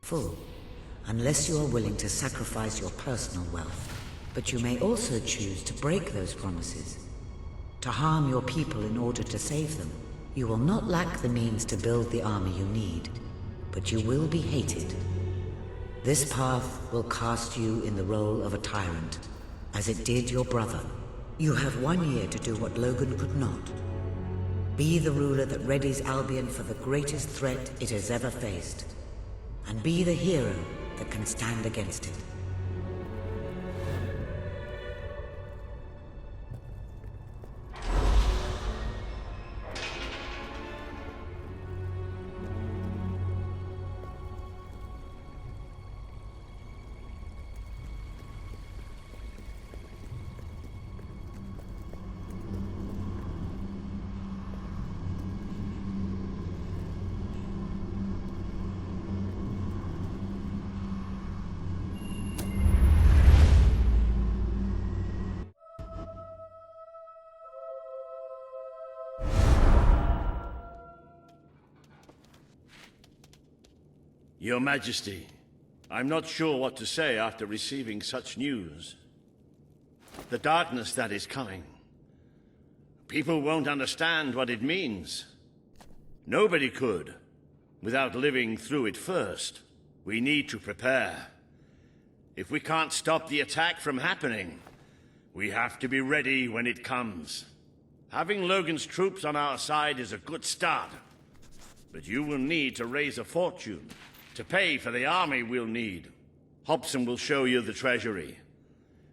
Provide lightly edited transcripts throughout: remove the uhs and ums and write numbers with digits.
full, unless you are willing to sacrifice your personal wealth. But you may also choose to break those promises, to harm your people in order to save them. You will not lack the means to build the army you need, but you will be hated. This path will cast you in the role of a tyrant, as it did your brother. You have 1 year to do what Logan could not. Be the ruler that readies Albion for the greatest threat it has ever faced, and be the hero that can stand against it. Your Majesty, I'm not sure what to say after receiving such news. The darkness that is coming. People won't understand what it means. Nobody could, without living through it first. We need to prepare. If we can't stop the attack from happening, we have to be ready when it comes. Having Logan's troops on our side is a good start, but you will need to raise a fortune to pay for the army we'll need. Hobson will show you the treasury,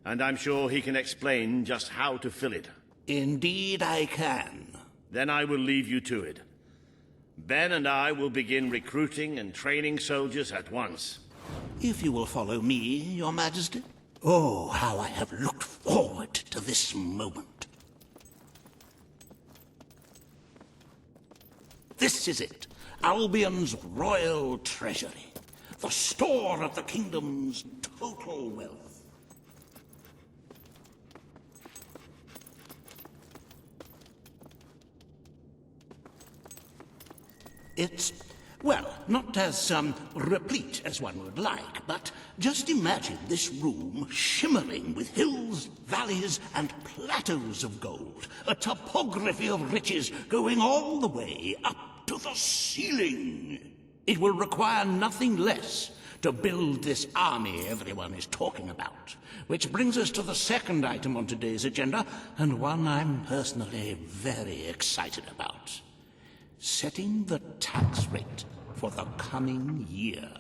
and I'm sure he can explain just how to fill it. Indeed I can. Then I will leave you to it. Ben and I will begin recruiting and training soldiers at once. If you will follow me, Your Majesty. Oh, how I have looked forward to this moment. This is it. Albion's royal treasury, the store of the kingdom's total wealth. It's, well, not as replete as one would like, but just imagine this room shimmering with hills, valleys, and plateaus of gold, a topography of riches going all the way up to the ceiling. It will require nothing less to build this army everyone is talking about. Which brings us to the second item on today's agenda, and one I'm personally very excited about. Setting the tax rate for the coming year.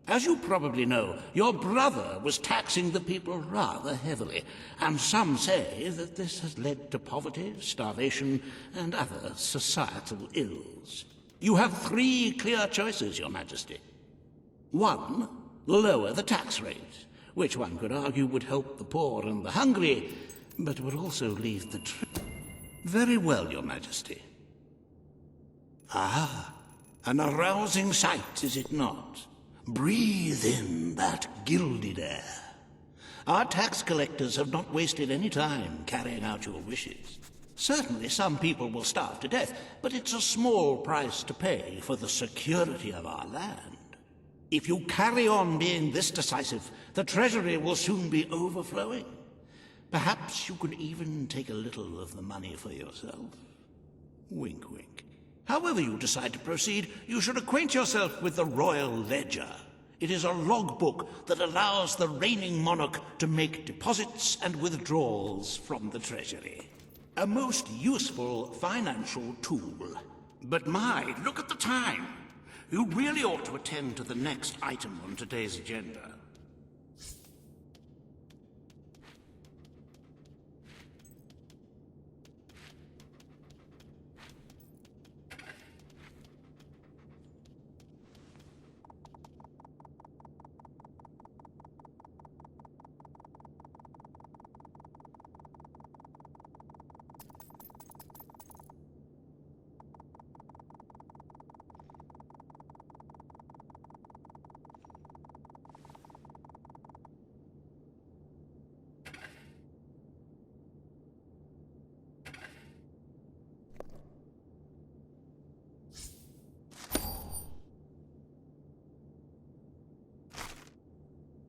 As you probably know, your brother was taxing the people rather heavily, and some say that this has led to poverty, starvation, and other societal ills. You have 3 clear choices, Your Majesty. 1, lower the tax rate, which one could argue would help the poor and the hungry, but would also leave the Very well, Your Majesty. Ah, an arousing sight, is it not? Breathe in that gilded air. Our tax collectors have not wasted any time carrying out your wishes. Certainly some people will starve to death, but it's a small price to pay for the security of our land. If you carry on being this decisive, the treasury will soon be overflowing. Perhaps you could even take a little of the money for yourself. Wink, wink. However you decide to proceed, you should acquaint yourself with the Royal Ledger. It is a logbook that allows the reigning monarch to make deposits and withdrawals from the treasury. A most useful financial tool. But my, look at the time. You really ought to attend to the next item on today's agenda.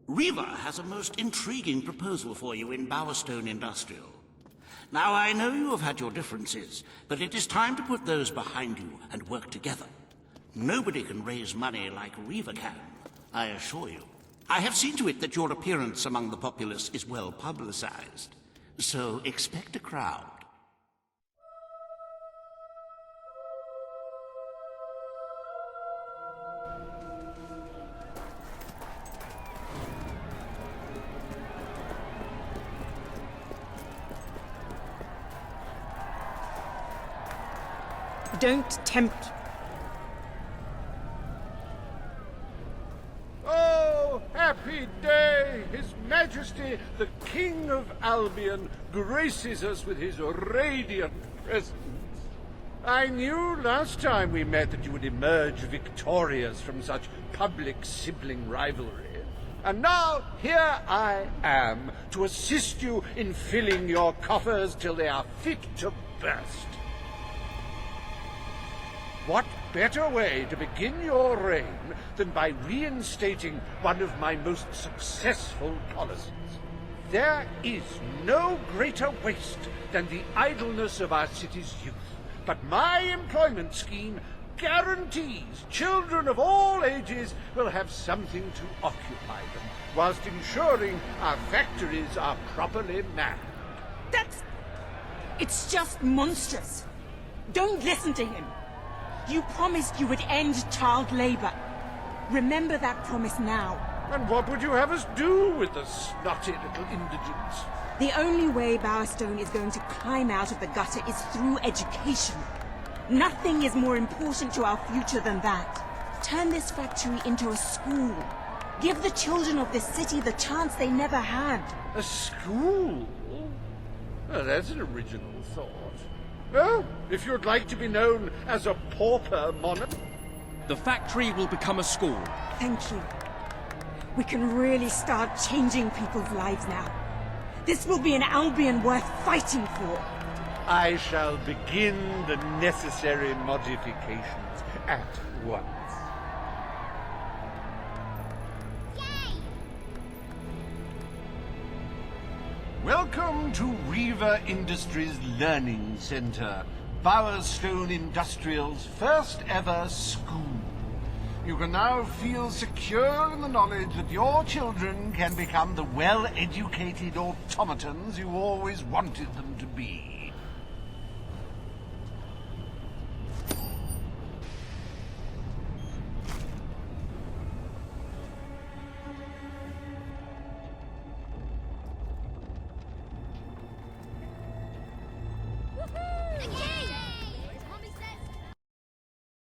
Reva has a most intriguing proposal for you in Bowerstone Industrial. Now, I know you have had your differences, but it is time to put those behind you and work together. Nobody can raise money like Reva can, I assure you. I have seen to it that your appearance among the populace is well publicized, so expect a crowd. Don't tempt. Oh, happy day! His Majesty, the King of Albion, graces us with his radiant presence. I knew last time we met that you would emerge victorious from such public sibling rivalry. And now, here I am, to assist you in filling your coffers till they are fit to burst. What better way to begin your reign than by reinstating one of my most successful policies? There is no greater waste than the idleness of our city's youth, but my employment scheme guarantees children of all ages will have something to occupy them, whilst ensuring our factories are properly manned. It's just monstrous. Don't listen to him. You promised you would end child labor. Remember that promise now. And what would you have us do with the snotty little indigents? The only way Bowerstone is going to climb out of the gutter is through education. Nothing is more important to our future than that. Turn this factory into a school. Give the children of this city the chance they never had. A school? Well, that's an original thought. Well, if you'd like to be known as a pauper monarch... The factory will become a school. Thank you. We can really start changing people's lives now. This will be an Albion worth fighting for. I shall begin the necessary modifications at once. Welcome to Reva Industries Learning Center, Bowerstone Industrial's first ever school. You can now feel secure in the knowledge that your children can become the well-educated automatons you always wanted them to be.